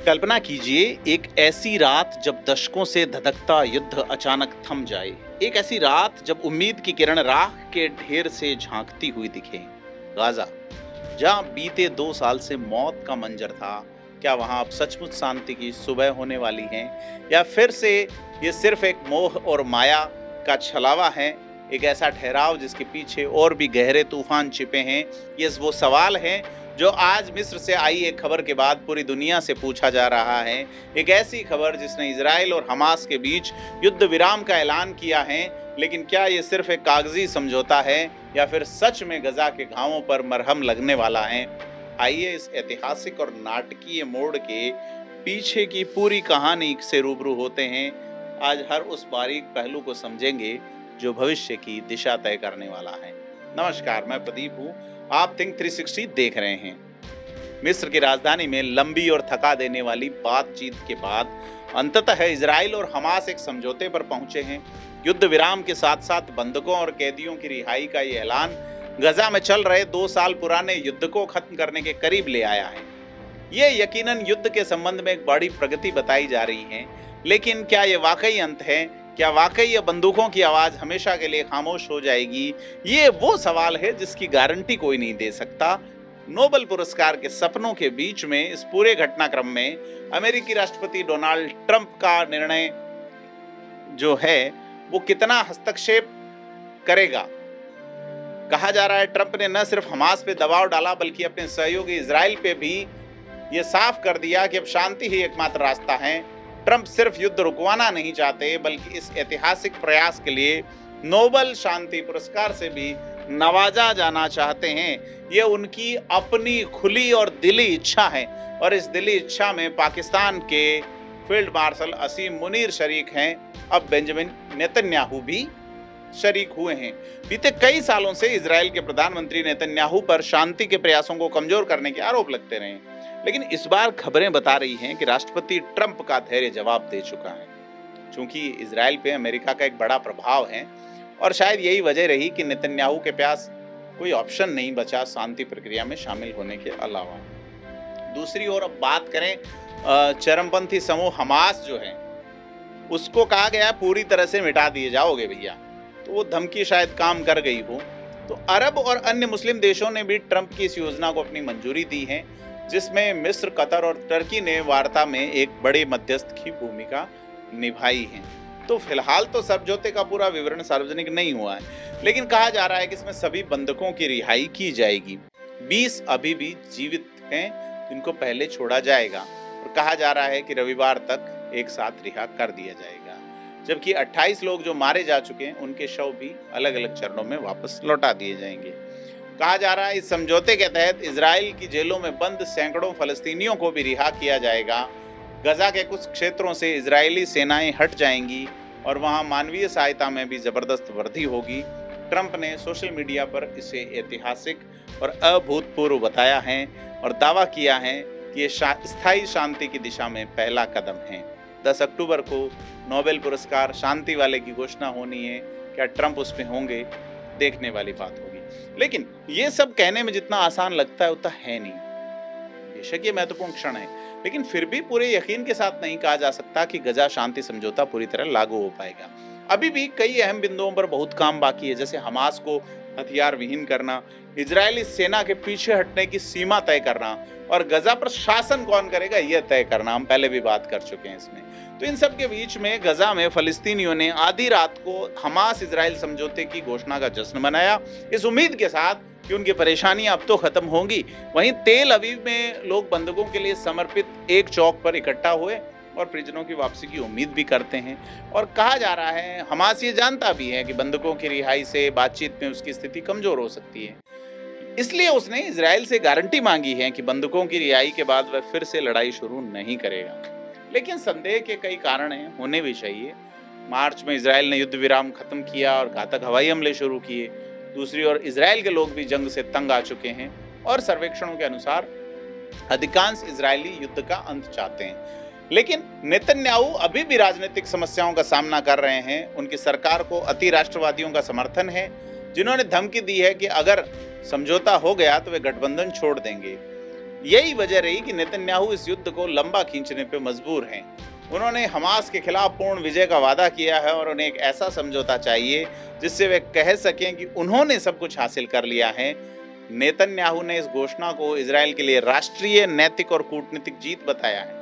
कल्पना कीजिए एक ऐसी रात जब दशकों से धधकता युद्ध अचानक थम जाए। एक ऐसी रात जब उम्मीद की किरण राख के ढेर से झांकती हुई दिखे। गाजा, जहां बीते 2 साल से मौत का मंजर था, क्या वहां अब सचमुच शांति की सुबह होने वाली है, या फिर से ये सिर्फ एक मोह और माया का छलावा है? एक ऐसा ठहराव जिसके पीछे और भी गहरे तूफान छिपे हैं। ये वो सवाल है जो आज मिस्र से आई एक खबर के बाद पूरी दुनिया से पूछा जा रहा है। एक ऐसी खबर जिसने इजराइल और हमास के बीच युद्ध विराम का ऐलान किया है, लेकिन क्या ये सिर्फ एक कागजी समझौता है या फिर सच में गजा के घावों पर मरहम लगने वाला है? आइए इस ऐतिहासिक और नाटकीय मोड़ के पीछे की पूरी कहानी से रूबरू होते हैं। आज हर उस बारीक पहलू को समझेंगे जो भविष्य की दिशा तय करने वाला है। नमस्कार, मैं प्रदीप हूँ। आप थिंक 360 देख रहे हैं। मिस्र की राजधानी में लंबी और थका देने वाली बातचीत के बाद अंततः इजराइल और हमास एक समझौते पर पहुंचे हैं। युद्ध विराम के साथ साथ बंधकों और कैदियों की रिहाई का ये ऐलान गजा में चल रहे 2 साल पुराने युद्ध को खत्म करने के करीब ले आया है। ये यकीनन युद्ध के संबंध में एक बड़ी प्रगति बताई जा रही है, लेकिन क्या ये वाकई अंत है? क्या वाकई ये बंदूकों की आवाज हमेशा के लिए खामोश हो जाएगी? ये वो सवाल है जिसकी गारंटी कोई नहीं दे सकता। नोबेल पुरस्कार के सपनों के बीच में इस पूरे घटनाक्रम में अमेरिकी राष्ट्रपति डोनाल्ड ट्रंप का निर्णय जो है वो कितना हस्तक्षेप करेगा? कहा जा रहा है ट्रंप ने न सिर्फ हमास पे दबाव डाला बल्कि अपने सहयोगी इजराइल पे भी ये साफ कर दिया कि अब शांति ही एकमात्र रास्ता है। ट्रंप सिर्फ युद्ध रुकवाना नहीं चाहते बल्कि इस ऐतिहासिक प्रयास के लिए नोबेल शांति पुरस्कार से भी नवाजा जाना चाहते हैं। ये उनकी अपनी खुली और दिली इच्छा है, और इस दिली इच्छा में पाकिस्तान के फील्ड मार्शल असीम मुनीर शरीक हैं। अब बेंजामिन नेतन्याहू भी शरीक हुए हैं। बीते कई सालों से इजराइल के प्रधानमंत्री नेतन्याहू पर शांति के प्रयासों को कमजोर करने के आरोप लगते रहे, लेकिन इस बार खबरें बता रही हैं कि राष्ट्रपति ट्रंप का धैर्य जवाब दे चुका है। चूंकि इजराइल पे अमेरिका का एक बड़ा प्रभाव है और शायद यही वजह रही कि नेतन्याहू के पास कोई ऑप्शन नहीं बचा शांति प्रक्रिया में शामिल होने के अलावा। दूसरी ओर अब बात करें चरमपंथी समूह हमास जो है, उसको कहा गया पूरी तरह से मिटा दिए जाओगे भैया, तो वो धमकी शायद काम कर गई हो। तो अरब और अन्य मुस्लिम देशों ने भी ट्रंप की इस योजना को अपनी मंजूरी दी है, जिसमें मिस्र, कतर और तुर्की ने वार्ता में एक बड़े मध्यस्थ की भूमिका निभाई है। तो फिलहाल तो समझौते का पूरा विवरण सार्वजनिक नहीं हुआ है, लेकिन कहा जा रहा है कि इसमें सभी बंधकों की रिहाई की जाएगी। 20 अभी भी जीवित हैं, जिनको पहले छोड़ा जाएगा, और कहा जा रहा है कि रविवार तक एक साथ रिहा कर दिया जाएगा, जबकि 28 लोग जो मारे जा चुके हैं उनके शव भी अलग अलग चरणों में वापस लौटा दिए जाएंगे। कहा जा रहा है इस समझौते के तहत इजराइल की जेलों में बंद सैकड़ों फलस्तीनियों को भी रिहा किया जाएगा। गजा के कुछ क्षेत्रों से इजरायली सेनाएं हट जाएंगी और वहां मानवीय सहायता में भी जबरदस्त वृद्धि होगी। ट्रंप ने सोशल मीडिया पर इसे ऐतिहासिक और अभूतपूर्व बताया है और दावा किया है कि ये स्थायी शांति की दिशा में पहला कदम है। 10 अक्टूबर को नोबेल पुरस्कार शांति वाले की घोषणा होनी है। क्या ट्रंप उसमें होंगे? देखने वाली बात होगी। लेकिन ये सब कहने में जितना आसान लगता है उतना है नहीं। बेशक ये महत्वपूर्ण क्षण है, लेकिन फिर भी पूरे यकीन के साथ नहीं कहा जा सकता कि गजा शांति समझौता पूरी तरह लागू हो पाएगा। अभी भी कई अहम बिंदुओं पर बहुत काम बाकी है, जैसे हमास को हथियार विहीन करना, इजरायली सेना के पीछे हटने की सीमा तय करना, और गजा पर शासन कौन करेगा यह तय करना। हम पहले भी बात कर चुके हैं इसमें। तो इन सब के बीच में गजा में फलस्तीनियों ने आधी रात को हमास इजराइल समझौते की घोषणा का जश्न मनाया, इस उम्मीद के साथ कि उनकी परेशानियां अब तो खत्म होंगी। वहीं तेल अवीव में लोग बंधकों के लिए समर्पित एक चौक पर इकट्ठा हुए और परिजनों की वापसी की उम्मीद भी करते हैं। और कहा जा रहा है हमास ये जानता भी है कि बंधकों की रिहाई से बातचीत में उसकी स्थिति कमजोर हो सकती है, इसलिए उसने इजराइल से गारंटी मांगी है कि बंधकों की रिहाई के बाद वह फिर से लड़ाई शुरू नहीं करेगा। लेकिन संदेह के कई कारण हैं, होने भी चाहिए। मार्च में इजराइल ने युद्ध विराम खत्म किया और घातक हवाई हमले शुरू किए। दूसरी ओर इजराइल के लोग भी जंग से तंग आ चुके हैं और सर्वेक्षणों के अनुसार अधिकांश इजरायली युद्ध का अंत चाहते हैं। लेकिन नेतन्याहू अभी भी राजनीतिक समस्याओं का सामना कर रहे हैं। उनकी सरकार को अति राष्ट्रवादियों का समर्थन है, जिन्होंने धमकी दी है कि अगर समझौता हो गया तो वे गठबंधन छोड़ देंगे। यही वजह रही कि नेतन्याहू इस युद्ध को लंबा खींचने पे मजबूर हैं। उन्होंने हमास के खिलाफ पूर्ण विजय का वादा किया है और उन्हें एक ऐसा समझौता चाहिए जिससे वे कह सकें कि उन्होंने सब कुछ हासिल कर लिया है। नेतन्याहू ने इस घोषणा को इजराइल के लिए राष्ट्रीय, नैतिक और कूटनीतिक जीत बताया है,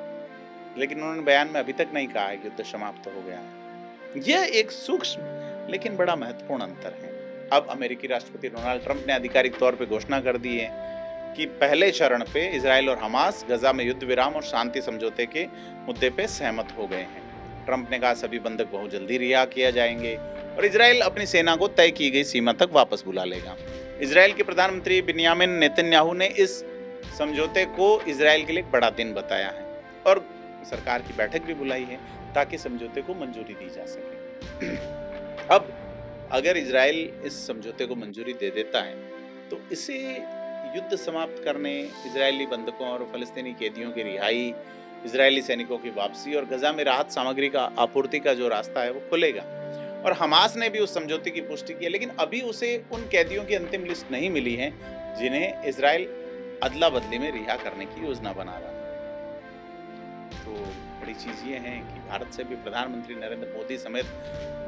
लेकिन उन्होंने बयान में अभी तक नहीं कहा है कि युद्ध समाप्त हो गया है। यह एक सूक्ष्म लेकिन बड़ा महत्वपूर्ण अंतर है। अब अमेरिकी राष्ट्रपति डोनाल्ड ट्रंप ने आधिकारिक तौर पर घोषणा कर दी है कि पहले चरण पे इजराइल और हमास गजा में युद्ध विराम और शांति समझौते के मुद्दे पे सहमत हो गए हैं। ट्रंप ने कहा सभी बंधक बहुत जल्दी रिहा किया जाएंगे और इजराइल अपनी सेना को तय की गई सीमा तक वापस बुला लेगा। इजराइल के प्रधानमंत्री बिन्यामिन नेतन्याहू ने इस समझौते को इजराइल के लिए एक बड़ा दिन बताया है और सरकार की बैठक भी बुलाई है ताकि समझौते को मंजूरी दी जा सके। अब अगर इजराइल इस समझौते को मंजूरी दे देता है तो इसे युद्ध समाप्त करने, इजरायली बंधकों और फलस्तीनी कैदियों की रिहाई, इजरायली सैनिकों की वापसी और गजा में राहत सामग्री का आपूर्ति का जो रास्ता है वो खुलेगा। और हमास ने भी उस समझौते की पुष्टि की है, लेकिन अभी उसे उन कैदियों की अंतिम लिस्ट नहीं मिली है जिन्हें इजराइल अदला बदली में रिहा करने की योजना बना रहा है। तो बड़ी चीज ये है कि भारत से भी प्रधानमंत्री नरेंद्र मोदी समेत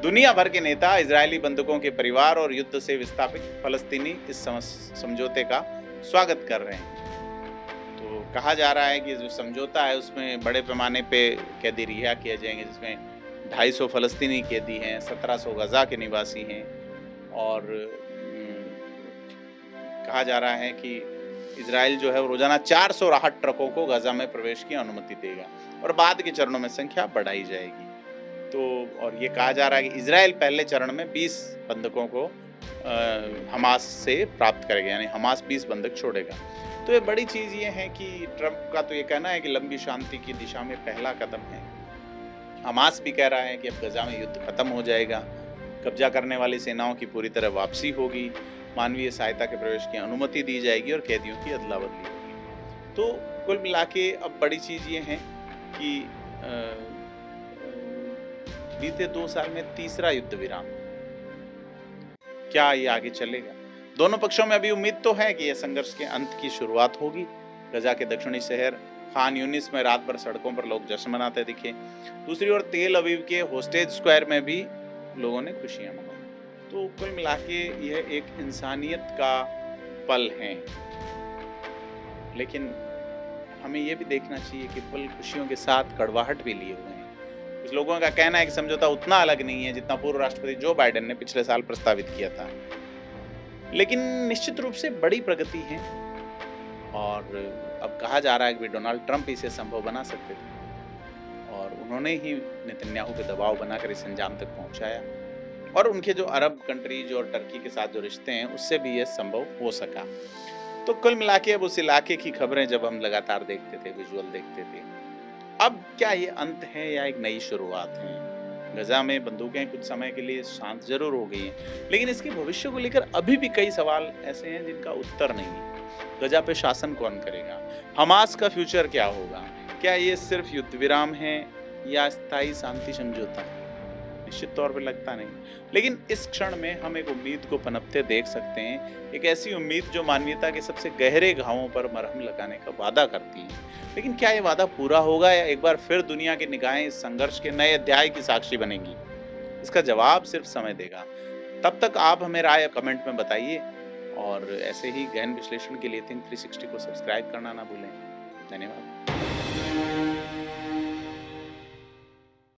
दुनिया भर के नेता इजरायली बंधकों के परिवार और युद्ध से विस्थापित फलस्तीनी इस समझौते का स्वागत कर रहे हैं। तो कहा जा रहा है कि जो समझौता है उसमें बड़े पैमाने पे कैदी रिहा किए जाएंगे, जिसमें 250 फलस्तीनी कैदी हैं, 1700 गजा के निवासी हैं और कहा जा रहा है कि इजराइल जो है वो रोजाना 400 राहत ट्रकों को गजा में प्रवेश की अनुमति देगा और बाद के चरणों में संख्या बढ़ाई जाएगी। तो और ये कहा जा रहा है कि इजराइल पहले चरण में 20 बंधकों को हमास से प्राप्त करेगा, यानी हमास 20 बंधक छोड़ेगा। तो ये बड़ी चीज ये है कि ट्रंप का तो ये कहना है कि लंबी शांति की दिशा में पहला कदम है। हमास भी कह रहा है कि अब गजा में युद्ध खत्म हो जाएगा, कब्जा करने वाली सेनाओं की पूरी तरह वापसी होगी, मानवीय सहायता के प्रवेश की अनुमति दी जाएगी और कैदियों की अदला बदली होगी। तो कुल मिला के अब बड़ी चीज ये है कि बीते 2 साल में तीसरा युद्ध विराम, क्या ये आगे चलेगा? दोनों पक्षों में अभी उम्मीद तो है कि यह संघर्ष के अंत की शुरुआत होगी। गजा के दक्षिणी शहर खान यूनिस में रात भर सड़कों पर लोग जश्न मनाते दिखे। दूसरी ओर तेल अवीव के होस्टेज स्क्वायर में भी लोगों ने खुशियां मनाई। तो कुल मिला के यह एक इंसानियत का पल है, लेकिन हमें यह भी देखना चाहिए कि पल खुशियों के साथ कड़वाहट भी लिए हुए हैं। कुछ लोगों का कहना है कि समझौता उतना अलग नहीं है जितना पूर्व राष्ट्रपति जो बाइडेन ने पिछले साल प्रस्तावित किया था, लेकिन निश्चित रूप से बड़ी प्रगति है और अब कहा जा रहा है कि डोनाल्ड ट्रंप इसे संभव बना सकते थे और उन्होंने ही नेतन्याहू पे दबाव बनाकर इस अंजाम तक पहुंचाया और उनके जो अरब कंट्रीज और टर्की के साथ जो रिश्ते हैं उससे भी यह संभव हो सका। तो कुल मिला के अब उस इलाके की खबरें जब हम लगातार देखते थे, विजुअल देखते थे, अब क्या ये अंत है या एक नई शुरुआत है? गजा में बंदूकें कुछ समय के लिए शांत जरूर हो गई हैं, लेकिन इसके भविष्य को लेकर अभी भी कई सवाल ऐसे हैं जिनका उत्तर नहीं है। गजा पे शासन कौन करेगा? हमास का फ्यूचर क्या होगा? क्या ये सिर्फ युद्ध विराम है या स्थायी शांति समझौता है? निश्चित तौर पर लगता नहीं, लेकिन इस क्षण में हम एक उम्मीद को पनपते देख सकते हैं, एक ऐसी उम्मीद जो मानवीयता के सबसे गहरे घावों पर मरहम लगाने का वादा करती है। लेकिन क्या ये वादा पूरा होगा या एक बार फिर दुनिया की निगाहें इस संघर्ष के नए अध्याय की साक्षी बनेंगी? इसका जवाब सिर्फ समय देगा। तब तक आप हमें राय कमेंट में बताइए और ऐसे ही गहन विश्लेषण के लिए थिंक 360 को सब्सक्राइब करना ना भूलें। धन्यवाद।